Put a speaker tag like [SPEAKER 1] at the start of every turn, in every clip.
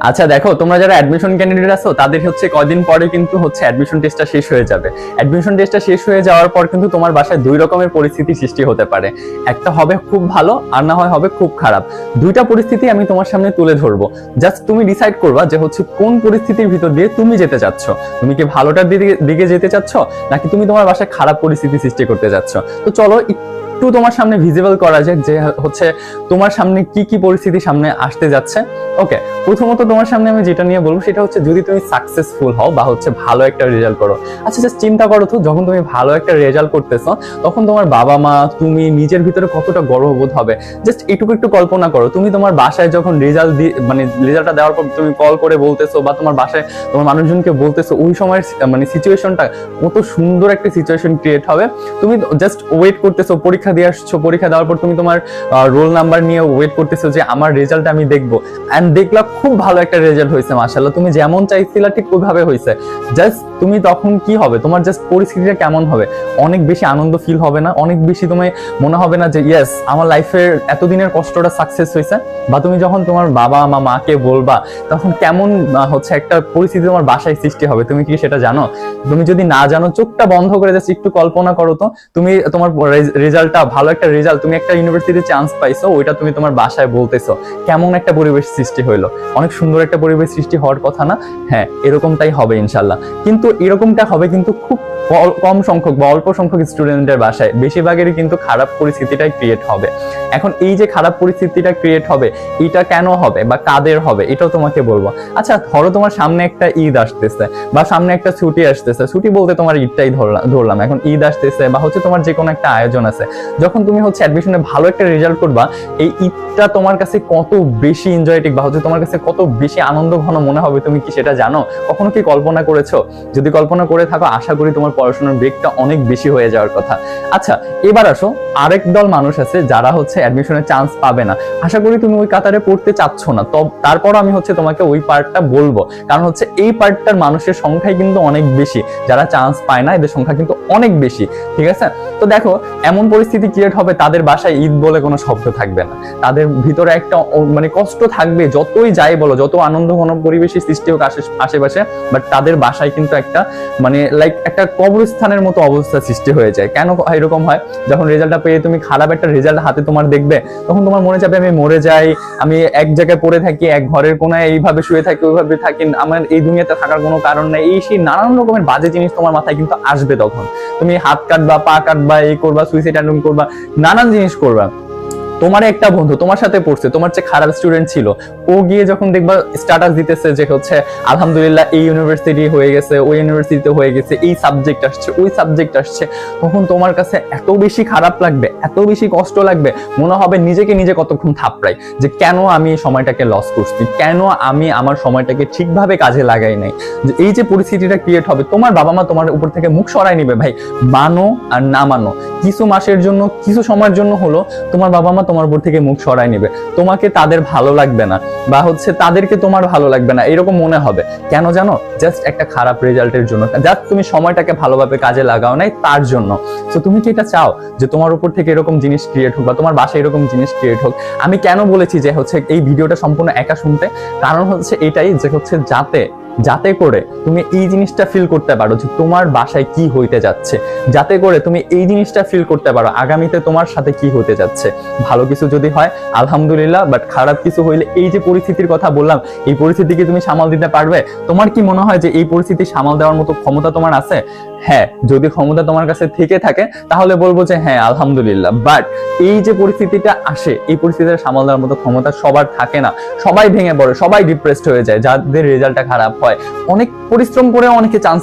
[SPEAKER 1] আচ্ছা দেখো, তোমরা যারা অ্যাডমিশন ক্যান্ডিডেট আছো তাদের হচ্ছে কয়দিন পরে কিন্তু হচ্ছে অ্যাডমিশন টেস্টটা শেষ হয়ে যাবে। অ্যাডমিশন টেস্টটা শেষ হয়ে যাওয়ার পর কিন্তু তোমার বাসায় দুই রকমের পরিস্থিতি সৃষ্টি হতে পারে। একটা হবে খুব ভালো, আর না হয় হবে খুব খারাপ। দুইটা পরিস্থিতি আমি তোমার সামনে তুলে ধরবো। জাস্ট তুমি ডিসাইড করবা যে হচ্ছে কোন পরিস্থিতির ভিতর দিয়ে তুমি যেতে চাচ্ছ। তুমি কি ভালোটার দিকে যেতে চাচ্ছ, নাকি তুমি তোমার বাসায় খারাপ পরিস্থিতি সৃষ্টি করতে চাচ্ছ। তো চলো একটু তোমার সামনে ভিজিবল করা যাক যে হচ্ছে তোমার সামনে কি কি পরিস্থিতি সামনে আসতে যাচ্ছে। ওকে, প্রথমত তোমার সামনে আমি যেটা নিয়ে বলবো সেটা হচ্ছে যদি তুমি সাকসেসফুল হও বা হচ্ছে ভালো একটা রেজাল্ট করো। আচ্ছা জাস্ট চিন্তা করো তো, যখন তুমি ভালো একটা রেজাল্ট করতেছো তখন তোমার বাবা মা, তুমি নিজের ভিতরে কতটা গর্ববোধ হবে। জাস্ট এটুকু একটু কল্পনা করো, তুমি তোমার বাসায় যখন রেজাল্টটা দেওয়ার পর তুমি কল করে বলতেছো বা তোমার বাসায় তোমার মানুষজনকে বলতেছো, ওই সময়ের সিচুয়েশনটা কত সুন্দর একটা সিচুয়েশন ক্রিয়েট হবে। তুমি জাস্ট ওয়েট করতেছো, পরীক্ষা দিয়ে আসছো, পরীক্ষা দেওয়ার পর তুমি তোমার রোল নাম্বার নিয়ে ওয়েট করতেছো যে আমার রেজাল্ট আমি দেখবো। এন্ড দেখলা খুব ভালো একটা রেজাল্ট হয়েছে, মাশাআল্লাহ, তুমি যেমন চাইছিলা ঠিক ওইভাবে হয়েছে। জাস্ট তুমি তখন কি হবে, তোমার জাস্ট পরিস্থিতিটা কেমন হবে? অনেক বেশি আনন্দ ফিল হবে না? অনেক বেশি তুমি মনে হবে না যে ইয়েস আমার লাইফের এতদিনের কষ্টটা সাকসেস হয়েছে? বা তুমি যখন তোমার বাবা মা মাকে বলবা তখন কেমন হচ্ছে একটা পরিস্থিতি তোমার বাসায় সৃষ্টি হবে, তুমি কি সেটা জানো? তুমি যদি না জানো, চোখটা বন্ধ করে জাস্ট একটু কল্পনা করো তো, তুমি তোমার রেজাল্টটা ভালো একটা রেজাল্ট, তুমি একটা ইউনিভার্সিটিতে চান্স পাইছো, ওইটা তুমি তোমার বাসায় বলতেছো, কেমন একটা পরিবেশ সৃষ্টি হইলো? অনেক সুন্দর একটা পরিবেশ সৃষ্টি হওয়ার কথা না? হ্যাঁ, এরকমটাই হবে ইনশাল্লাহ। কিন্তু এরকমটা হবে কিন্তু খুব কম সংখ্যক বা অল্প সংখ্যক স্টুডেন্টের বাসায়, বেশিরভাগেরই কিন্তু খারাপ পরিস্থিতিটাই ক্রিয়েট হবে। এখন এই যে খারাপ পরিস্থিতিটা ক্রিয়েট হবে, এটা কেন হবে বা কাদের হবে এটাও তোমাকে বলবো। আচ্ছা ধরো তোমার সামনে একটা ঈদ আসতেছে বা সামনে একটা ছুটি আসতেছে, ছুটি বলতে তোমার ঈদটাই ধরলাম, এখন ঈদ আসতেছে বা হচ্ছে তোমার যে কোনো একটা আয়োজন আছে, যখন তুমি হচ্ছে অ্যাডমিশনে ভালো একটা রেজাল্ট করবা, এই ঈদটা তোমার কাছে কত বেশি এনজয়েটিক বা হচ্ছে তোমার কাছে কত বেশি আনন্দ ঘন মনে হবে, তুমি কি সেটা জানো? কখনো কি কল্পনা করেছো? যদি কল্পনা করে থাকো, আশা করি তোমার পড়াশোনার ব্রেকটা অনেক বেশি হয়ে যাওয়ার কথা। আচ্ছা এবার আসো, আরেক দল মানুষ আছে যারা হচ্ছে অ্যাডমিশনের চান্স পাবে না। আশা করি তুমি ওই কাতারে পড়তে চাচ্ছ না, তো তারপর আমি হচ্ছে তোমাকে ওই পার্টটা বলবো, কারণ হচ্ছে এই পার্টটার মানুষের সংখ্যাই কিন্তু অনেক বেশি, যারা চান্স পায় না এদের সংখ্যা কিন্তু অনেক বেশি। ঠিক আছে, তো দেখো এমন পরিস্থিতি ক্রিয়েট হবে, তাদের বাসায় ঈদ বলে কোনো শব্দ থাকবে না, তাদের ভিতরে একটা কষ্ট থাকবে, যতই যাই বলো, যত আনন্দ ঘন পরিবেশের সৃষ্টি হোক আশেপাশে, বাট তাদের বাসায় কিন্তু একটা একটা কবরস্থানের মতো অবস্থা সৃষ্টি হয়ে যায়। কেন এরকম হয়? যখন রেজাল্টটা পেয়ে তুমি খারাপ একটা রেজাল্ট হাতে তোমার দেখবে, তখন তোমার মনে যাবে আমি মরে যাই, আমি এক জায়গায় পড়ে থাকি, এক ঘরের কোনায় এইভাবে শুয়ে থাকি, ওইভাবে থাকি, আমার এই দুনিয়াতে থাকার কোনো কারণ নাই, এই সেই নানান রকমের বাজে জিনিস তোমার মাথায় কিন্তু আসবে। তখন তুমি হাত কাটবা, পা কাটবা, এই করবা, সুইসাইড অ্যাটেম্প করবা, নানান জিনিস করবা। তোমার একটা বন্ধু তোমার সাথে পড়ছে, তোমার চেয়ে খারাপ স্টুডেন্ট ছিল, ও গিয়ে যখন দেখবা স্ট্যাটাস দিতেছে যে হচ্ছে আলহামদুলিল্লাহ এই ইউনিভার্সিটি হয়ে গেছে, ওই ইউনিভার্সিটিতে হয়ে গেছে, এই সাবজেক্ট আসছে, ওই সাবজেক্ট আসছে, তখন তোমার কাছে এত বেশি খারাপ লাগবে, এত বেশি কষ্ট লাগবে, মনে হবে নিজেকে নিজে কতক্ষণ থাপড়াই যে কেন আমি এই সময়টাকে লস করছি, কেন আমি আমার সময়টাকে ঠিকভাবে কাজে লাগাই নাই। যে এই যে পরিস্থিতিটা ক্রিয়েট হবে, তোমার বাবা মা তোমার উপর থেকে মুখ সরাই নিবে। ভাই মানো আর না মানো, কিছু মাসের জন্য, কিছু সময়ের জন্য হলো তোমার বাবা মা তোমার উপর থেকে মুখ সরাই নিবে, তোমাকে তাদের ভালো লাগবে না বা হচ্ছে তাদেরকে তোমার ভালো লাগবে না, এরকম মনে হবে। কেন জানো? জাস্ট একটা খারাপ রেজাল্টের জন্য, জাস্ট তুমি সময়টাকে ভালোভাবে কাজে লাগাও নাই তার জন্য। তো তুমি কি এটা চাও যে তোমার উপর থেকে এরকম জিনিস ক্রিয়েট হোক বা তোমার বাসায় এরকম জিনিস ক্রিয়েট হোক? আমি কেন বলেছি যে হচ্ছে এই ভিডিওটা সম্পূর্ণ একা শুনতে, কারণ হচ্ছে এটাই যে হচ্ছে যাতে করে তুমি এই জিনিসটা ফিল করতে পারো যে তোমার বাসায় কি হইতে যাচ্ছে, যাতে করে তুমি এই জিনিসটা ফিল করতে পারো আগামীতে তোমার সাথে কি হতে যাচ্ছে। ভালো কিছু যদি হয় আলহামদুলিল্লাহ, বাট খারাপ কিছু হইলে এই যে পরিস্থিতির কথা বললাম, এই পরিস্থিতিকে তুমি সামাল দিতে পারবে? তোমার কি মনে হয় যে এই পরিস্থিতি সামাল দেওয়ার মতো ক্ষমতা তোমার আছে? হ্যাঁ, যদি ক্ষমতা তোমার কাছে থেকে থাকে তাহলে বলবো যে হ্যাঁ আলহামদুলিল্লাহ। বাট এই যে পরিস্থিতিটা আসে, এই পরিস্থিতিটা সামাল দেওয়ার মতো ক্ষমতা সবার থাকে না, সবাই ভেঙে পড়ে, সবাই ডিপ্রেসড হয়ে যায়, যাদের রেজাল্টটা খারাপ হয়। অনেক পরিশ্রম করে অনেকে চান্স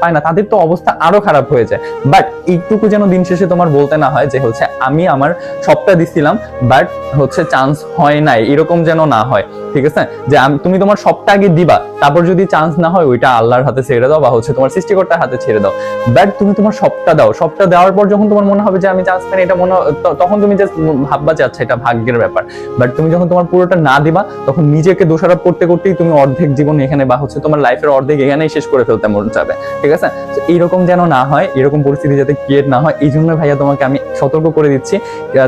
[SPEAKER 1] পায় না, তাদের তো অবস্থা আরো খারাপ হয়ে যায়। বাট এইটুকু যেন দিন শেষে তোমার বলতে না হয় যে হচ্ছে আমি আমার সবটা দিছিলাম বাট হচ্ছে চান্স হয় নাই, এরকম যেন না হয়। ঠিক আছে, যে তুমি তোমার সবটা আগে দিবা, তারপর যদি চান্স না হয় ওইটা আল্লাহর হাতে ছেড়ে দাও, বা হচ্ছে তোমার সৃষ্টিকর্তার হাতে ছেড়ে দাও। বাট তুমি তোমার সবটা দাও, সবটা দেওয়ার পর যখন তোমার মনে হবে যে আমি চান্স পাইনি, এটা তখন তুমি জাস্ট ভাববা যে আচ্ছা এটা ভাগ্যের ব্যাপার। বাট তুমি যখন তোমার পুরোটা না দিবা, তখন নিজেকে দোষারোপ করতে করতেই তুমি অর্ধেক জীবন এখানে বা হচ্ছে তোমার লাইফের অর্ধেক এখানেই শেষ করে ফেলতে মন চাবে। ঠিক আছে, তো এইরকম যেন না হয়, এরকম পরিস্থিতি যাতে ক্রিয়েট না হয়, এই জন্য ভাইয়া তোমাকে আমি সতর্ক করে দিচ্ছি,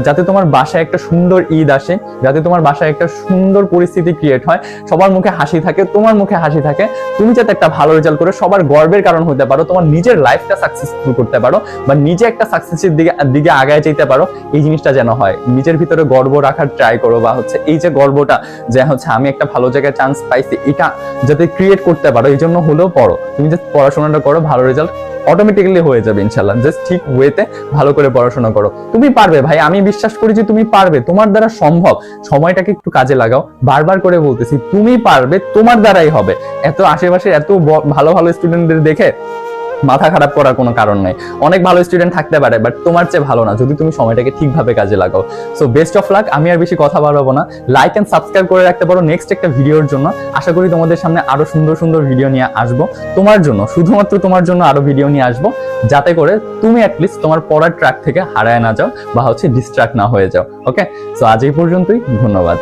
[SPEAKER 1] যাতে তোমার বাসায় একটা সুন্দর ঈদ আসে, যাতে তোমার বাসায় একটা সুন্দর পরিস্থিতি ক্রিয়েট হয়, সবার মুখে হাসি থাকে, তোমার মুখে হাসি থাকে, তুমি যাতে একটা ভালো রেজাল্ট করে সবার গর্বের কারণ হতে পারো, তোমার নিজের লাইফটা সাকসেসফুল করতে পারো বা নিজে একটা সাকসেসের দিকে আগায় যেতে পারো, এই জিনিসটা যেন হয়। নিজের ভিতরে গর্ব রাখার ট্রাই করো, বা হচ্ছে এই যে গর্বটা যে হচ্ছে আমি একটা ভালো জায়গায় চান্স পাইছি, এটা যাতে ক্রিয়েট করতে পারো, এই জন্য হলেও পড়ো। তুমি যে পড়াশোনাটা করো, ভালো রেজাল্ট অটোমেটিক্যালি হয়ে যাবে ইনশাল্লাহ। জাস্ট ঠিক ওয়েতে ভালো করে পড়াশোনা করো, তুমি পারবে ভাই, আমি বিশ্বাস করি যে তুমি পারবে, তোমার দ্বারা সম্ভব। সময়টাকে একটু কাজে লাগাও, বারবার করে বলতেছি তুমি পারবে, তোমার দ্বারাই হবে। এত আশেপাশে এত ভালো ভালো স্টুডেন্টদের দেখে মাথা খারাপ করার কোনো কারণ নাই। অনেক ভালো স্টুডেন্ট থাকতে পারে, বাট তোমার চেয়ে ভালো না যদি তুমি সময়টাকে ঠিকভাবে কাজে লাগাও। So best of luck. আমি আর বেশি কথা বাড়াবো না, লাইক এন্ড সাবস্ক্রাইব করে রাখতে পারো নেক্সট একটা ভিডিওর জন্য। আশা করি তোমাদের সামনে আরো সুন্দর সুন্দর ভিডিও নিয়ে আসবো তোমার জন্য, শুধুমাত্র তোমার জন্য আরো ভিডিও নিয়ে আসবো, যাতে করে তুমি অ্যাটলিস্ট তোমার পড়ার ট্র্যাক থেকে হারায় না যাও বা হচ্ছে ডিস্ট্রাক্ট না হয়ে যাও। ওকে, সো আজ এই পর্যন্তই, ধন্যবাদ।